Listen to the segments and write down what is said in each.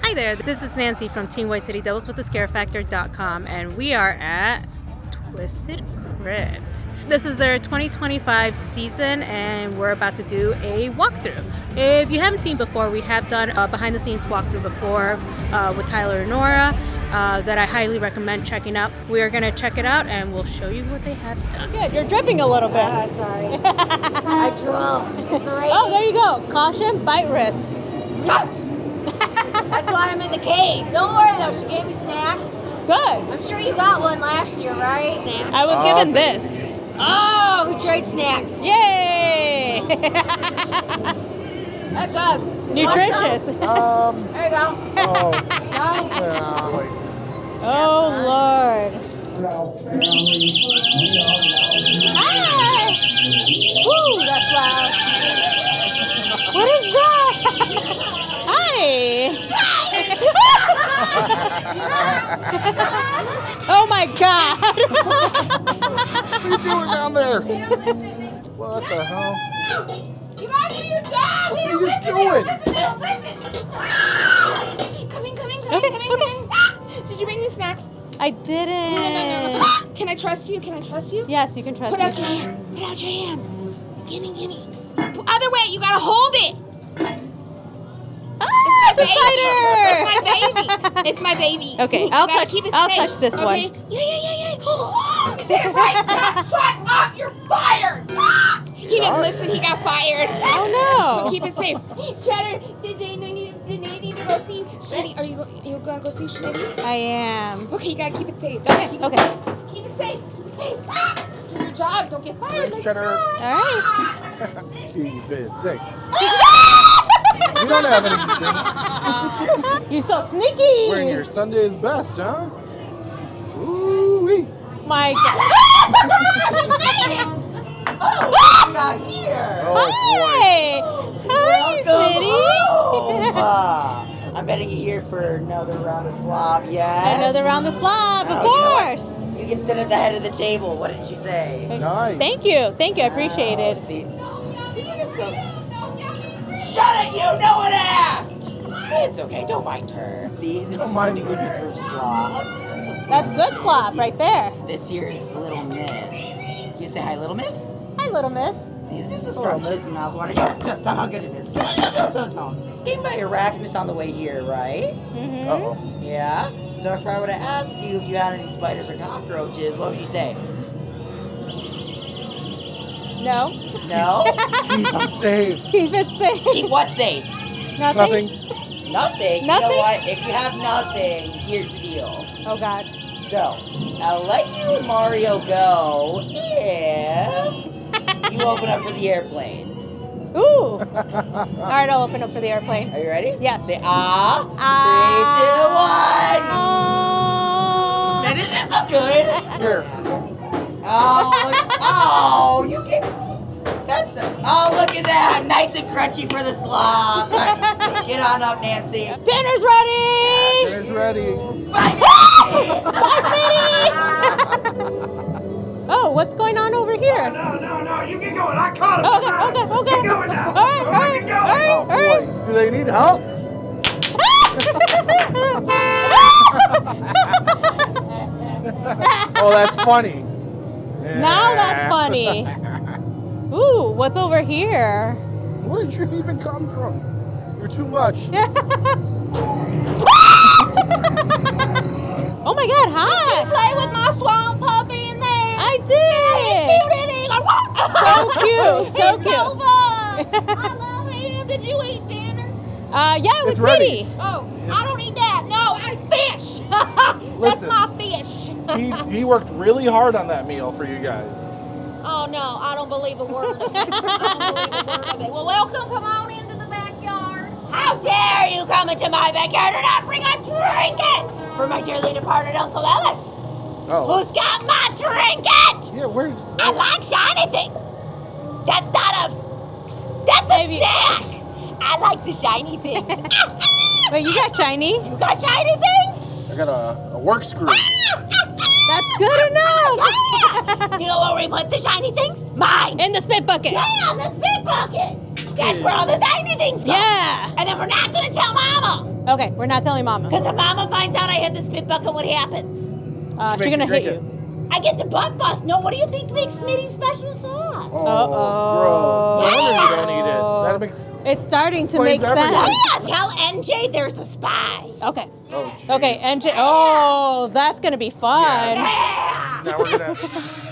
Hi there, this is Nancy from Team White City Devils with thescarefactor.com, and we are at Twisted Crypt. This is their 2025 season, and we're about to do a walkthrough. If you haven't seen before, we have done a behind the scenes walkthrough before with Tyler and Nora that I highly recommend checking out. We are going to check it out and we'll show you what they have done. Good, you're dripping a little bit. Sorry. I drove. Oh, there you go. Caution, bite risk. That's why I'm in the cage. Don't worry though, she gave me snacks. Good. I'm sure you got one last year, right? Snacks. I was given this. Oh, we trade snacks. Yay! That's good. Nutritious. There you go. Oh, Lord. Hi! Woo, that's loud. What is that? Hi! Oh my God! What are you doing down there? What the hell? You gotta do your job! What are you doing? Come in. Did you bring me snacks? I didn't. No. Can I trust you? Yes, you can trust Put out your me. hand. Put out your hand. Gimme. Other way, you gotta hold it. It's a spider! It's my baby. Okay, Ooh, I'll keep it touch safe. this one. Yeah. Get right down. Shut up, you're fired. He didn't listen, he got fired. Oh no. So keep it safe. Shredder, did they need to go see Shreddy? Are you gonna go see Shreddy? I am. Okay, you gotta keep it safe. Okay. Keep it safe. Do your job, don't get fired. Thanks, Cheddar. All right. Keep it safe. You don't have anything. You're so sneaky. Wearing your Sunday's best, huh? Ooh-wee. My God. Oh, we got here. Oh, Hi. Hi, sweetie. I'm betting you're here for another round of slob, yes? Another round of slob, of Oh, you know what? course. You can sit at the head of the table. What did you say? Nice. Thank you. I appreciate it. See? Shut it, you! No one asked! It's okay, don't mind her. See, this is the new improved slob. That's good slop right there. This here is Little Miss. You say hi, Little Miss? Hi, little miss. See, is this a Hello, scrumptious Miss. mouthwater? Tell how good it is. So tone. Came by Arachnus on the way here, right? Mm-hmm. Uh-oh. Yeah? So if I were to ask you if you had any spiders or cockroaches, what would you say? No. No? Keep them safe. Keep it safe. Keep what safe? Nothing. Nothing? You know Nothing? what? If you have nothing, here's the deal. Oh God. So, I'll let you and Mario go if you open up for the airplane. Ooh. All right, I'll open up for the airplane. Are you ready? Yes. Say Ah. 3, 2, 1. Man, this is so good. Here. Oh, you get. That's the. Oh, look at that. Nice and crunchy for the slop. All right, get on up, Nancy. Dinner's ready. Dinner's ready. Bye, Bye, sweetie. Oh, what's going on over here? No, you get going. I caught him. Okay. Get going now. All right. Oh, boy. Do they need help? Oh, that's funny. Now that's funny. Ooh, what's over here? Where did you even come from? You're too much. Oh my God, hi. Play with my swamp puppy in there. I did. So cute. It's so fun. I love him. Did you eat dinner? Yeah, it was It's ready. sweetie. Oh, I don't eat that. No, I fish. That's Listen. my fish. He worked really hard on that meal for you guys. Oh no, I don't believe a word of it. Well, welcome. Come on into the backyard. How dare you come into my backyard and not bring a trinket for my dearly departed Uncle Ellis? Oh. Who's got my trinket? Yeah, where's... I like shiny things. That's not a... That's a snack. I like the shiny things. Wait, you got shiny? You got shiny things? I got a work screw. That's That's good enough. Yeah. You know where we put the shiny things? Mine. In the spit bucket. Yeah, the spit bucket. That's where all the shiny things go. Yeah. And then we're not going to tell Mama. Okay, we're not telling Mama. Because if Mama finds out I hit the spit bucket, what happens? She's going to hit you. I get the butt bust. No, what do you think makes Smitty's special sauce? Oh, gross. No wonder you don't eat it. That makes It's starting to make explains everything. sense. Yeah, tell NJ there's a spy. Okay. Oh, geez. Okay, NJ. Oh, that's going to be fun. Yeah. Now we're gonna.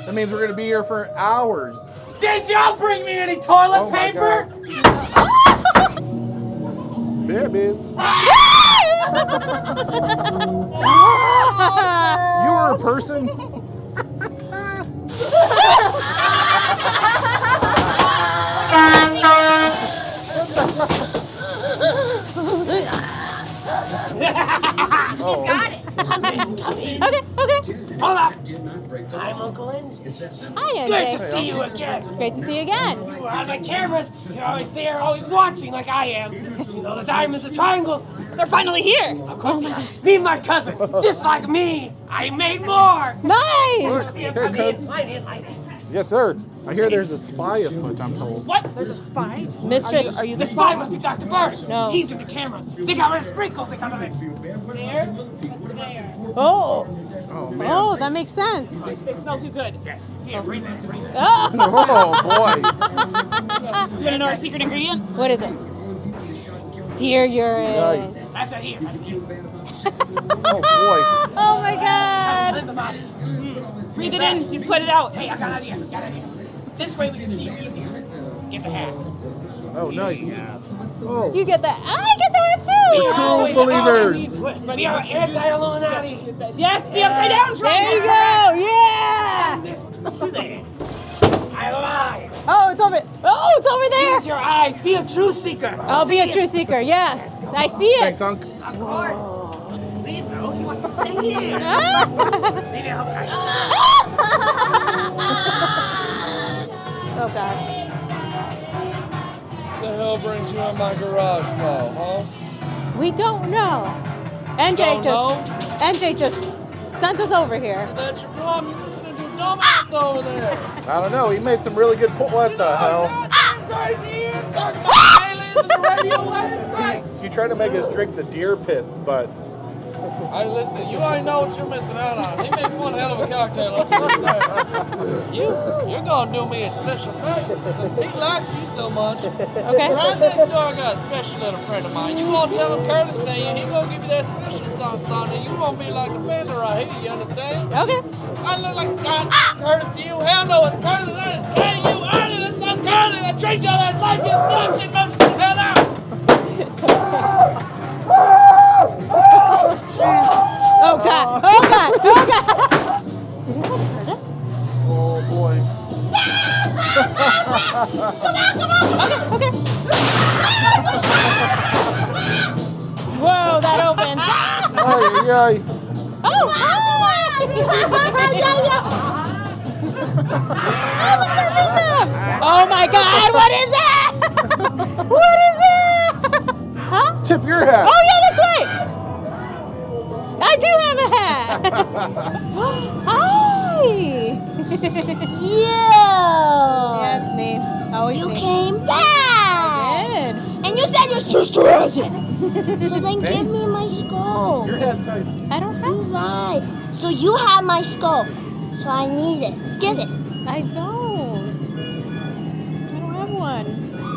That means we're gonna be here for hours. Did y'all bring me any toilet Oh my paper? Babies. You were a person. Oh. Got it. Come in. Okay. Hold up. I'm Uncle NJ. Hi, Good to NJ. see you again. Great to see you again. You were on my cameras. You're always there, always watching like I am. You know, the diamonds, the triangles, they're finally here. Of course they are. Me and my cousin, just like me, I made more. Nice. See him Here, come in. cuz. Line in. Yes, sir. I hear there's a spy afoot, I'm told. What? There's a spy? Mistress. Are you the spy? Must be Dr. Burns. No. He's in the camera. They got rid of sprinkles because of it. There. There. Oh. Oh, man. Oh, that makes sense. It smells too good. Yes. Here, breathe that. Breathe that. Oh. Oh, boy. Do you want to know our secret ingredient? What is it? Deer urine. Nice. That's that here. That's it here. Oh, boy. Oh my God. Cleanse the body. Breathe it in. You sweat it out. Hey, I got an idea. This way we can see you easier. Get the hat. Oh, nice. Oh. You get that? I get that too. True believers. We are anti-Illuminati. Yes, the upside down There triangle. you go. Yeah. This one. Do that. I lied. Oh, it's over. Oh, it's over there. Use your eyes. Be a truth seeker. I'll be a truth seeker. Yes, I see it. Thanks, Unc. Of course. Leave, bro. He wants to stay here. Ah. Maybe I'll help Oh God. The hell brings you in my garage for, huh? We don't know. NJ just sent us over here. That's your problem. You listening to dumbass over there. I don't know. He made some really good points. What the hell? Crazy he is talking about aliens in the radio last night. You tried to make us drink the deer piss, but Hey, listen, you already know what you're missing out on. He makes one hell of a cocktail. Let's go there. You're gonna do me a special favor since he likes you so much. Okay. Right next door, I got a special little friend of mine. You gonna tell him Curly saying he gonna give you that special son, and you gonna be like a fella right here. You understand? Okay. I look like God courtesy you. Hell no, it's Curly. That is K-U. That's Curly. That treats y'all as like you. Stop shit, motion the hell out. Oh God. Oh God. Oh God. Did he almost hurt us? oh boy. Okay. Whoa, that opens. Ay, ay, Oh, hi! Oh my God, what is that? What is that? Huh? Tip your hat. Oh yeah, that's right. I do have a hat. Hi. Yeah, it's me. Always You me. came back. Good. And you said your sister has it. So then give Thanks. me my skull. Your hat's nice. I don't You have. lied. So you have my skull. So I need it. Give it. I don't have one.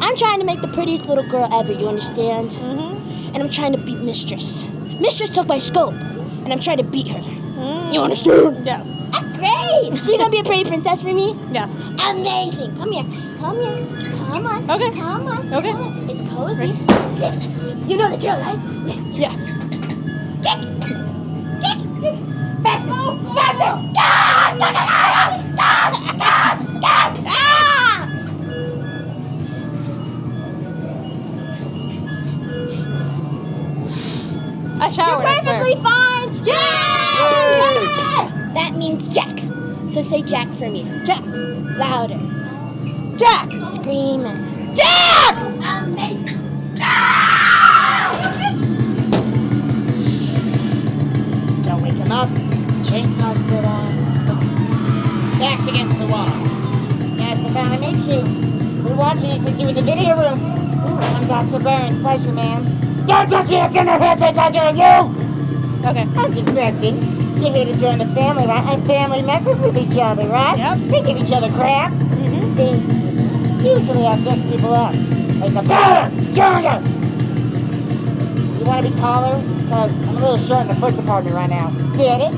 I'm trying to make the prettiest little girl ever, you understand? Mm-hmm. And I'm trying to beat Mistress. Mistress took my skull, and I'm trying to beat her. Mm. You understand? Yes. Ah, great! So you're gonna be a pretty princess for me? Yes. Amazing! Come here. Come here. Come on. Okay. Come on. Okay. Come on. It's cozy. Sit. You know the drill, right? Yeah. Kick! Kick! Faster! Faster! Ah! I showered. You're I swear. perfectly fine! Yay! Yeah! That means Jack. So say Jack for me. Jack. Louder. Jack. Screaming. Jack. Amazing. Don't wake him up. Change Let's all sit backs against the wall. Nice to finally meet you. We're watching you since you were in the video room. I'm Dr. Burns. Pleasure, ma'am. Don't touch me! It's in the head to touch you! Okay. I'm just messing. You're here to join the family, right? And family messes with each other, right? Yep. They give each other crap. Mm-hmm. See, usually I fix people up. Make them better, stronger. You want to be taller? Because I'm a little short in the foot department right now. Get it?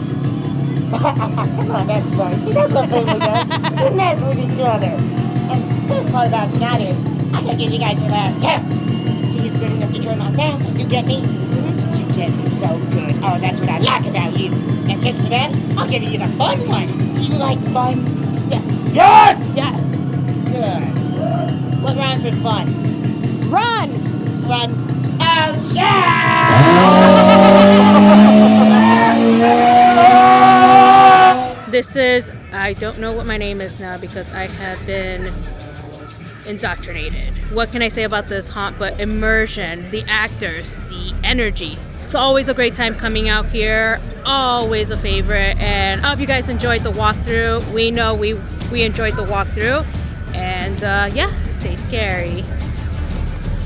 Come on, that's funny. See, that's what family does. We mess with each other. And the best part about tonight is I'm going to give you guys your last test. See who's good enough to join my family. You get me? You get me so good. Oh, that's what I like about you. And just for that, I'll give you the fun one. Do you like fun? Yes. Yes! Yes. Good. What rhymes with fun? Run! Run. Oh, shit! This is, I don't know what my name is now because I have been indoctrinated. What can I say about this haunt but immersion, the actors, the energy. It's always a great time coming out here, always a favorite, and I hope you guys enjoyed the walkthrough. We know we enjoyed the walkthrough, and yeah, stay scary.